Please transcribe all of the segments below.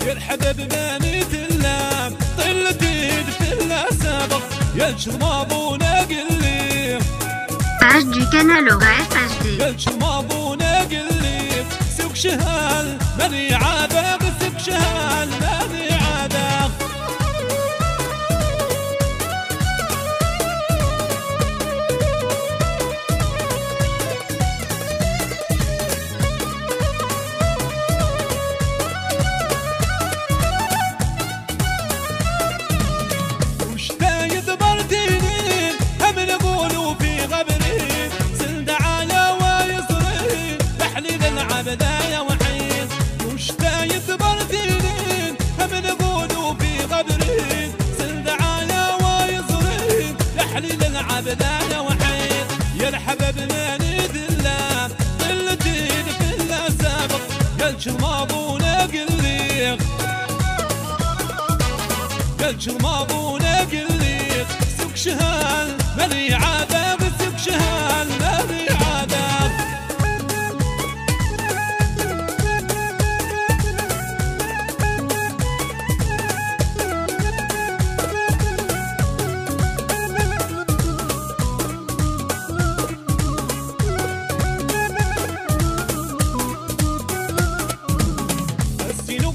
يرحب بماني تلام طلتي دفلا سابق ينشر ماضونا قلي page du canal horaire HD ينشر ماضونا قلي سوق شهال ماني عابق سوق شهال ماني عابق بدايا وحيد وش تايد بردين هم نقولوا في غبرين سند على وايزرين لحليل العبدايا وحيد يرحب بماني دلام طلتين في الله سابق قلش الماضونا قليق قلش الماضونا قليق سوق شهال ماني عابق سوق شهال ماني عابق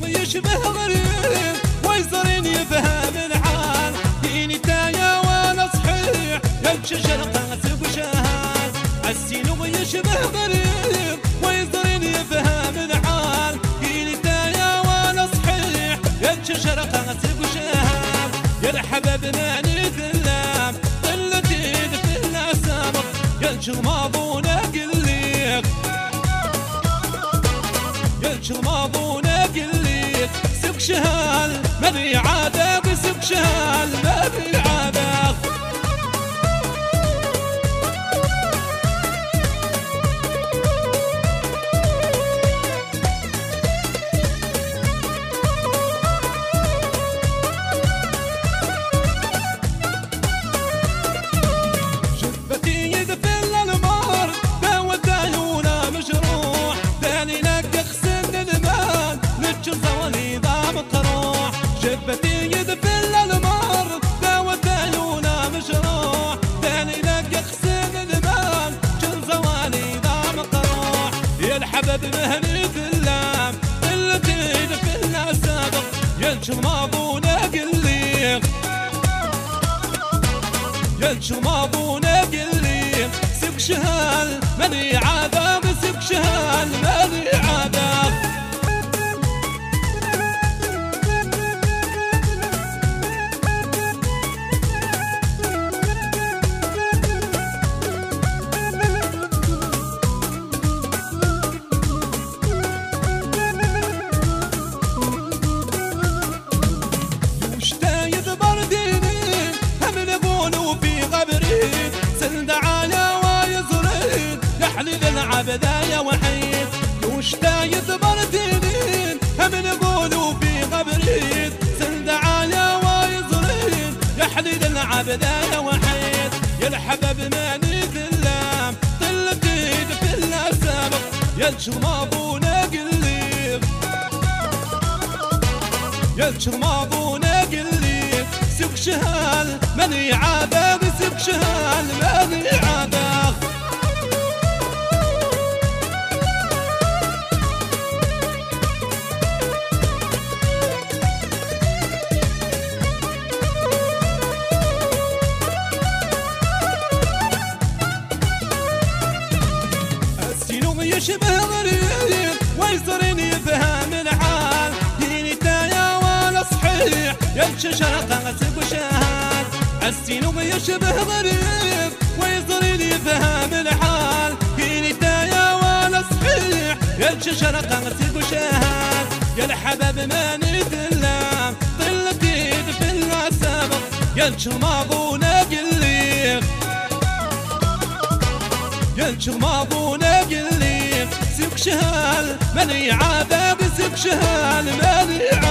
يشبه غريب ويزرين يفهم العال ديني تايا وانا صحيح يمشي شرقا سوق شهال السينو يشبه غريب ويزرين يفهم العال ديني تايا وانا صحيح يمشي شرقا سوق شهال يرحب بماني ذلام طلتي دفلا سابق ينشر ماضونا قليق ينشر ماضونا قليق سوق شهال ماني عابق سوق شهال ماني عابق شفتي يدفل المار داوت عيونا مجروح داني نقخ سن المال نتشن صوالي ضام قروح شفتي يدفل المار داوت عيونا مجروح داني نقخ سن المال نتشن صوالي ضام قروح يلحب بمهني ذلام طلتي دفلنا سابق ينشر ماضونا قليق ينشر ماضونا قليق سوق شهال ماني عابق سوق شهال ماني عابق وش تايد برديني هم نقولوا في غبرين سند على وايزرين لحليل العبدايا وحيد وش تايد برديني هم نقولوا في غبرين سند على وايزرين لحليل العبدايا وحيد يلحب بماني ذلام طلتي دفلا سابق ينشر ماضونا قليق ينشر ماضونا قليق سوق شهال ماني عابق سوق شهال ماني عابق السينو يشبه غريب ويزرين يفهم العال ديني تايا وانا صحيح يمشي شرقا سوق شهال السينو يشبه غريب ويزرين يفهم الحال ديني تايا وانا صحيح يمشي شرقا سوق شهال يلحب بماني ذلام طلتي دفلا سابق ينشر ماضونا قليق ينشر ماضونا قليق سوق شهال ماني عابق سوق شهال ماني عابق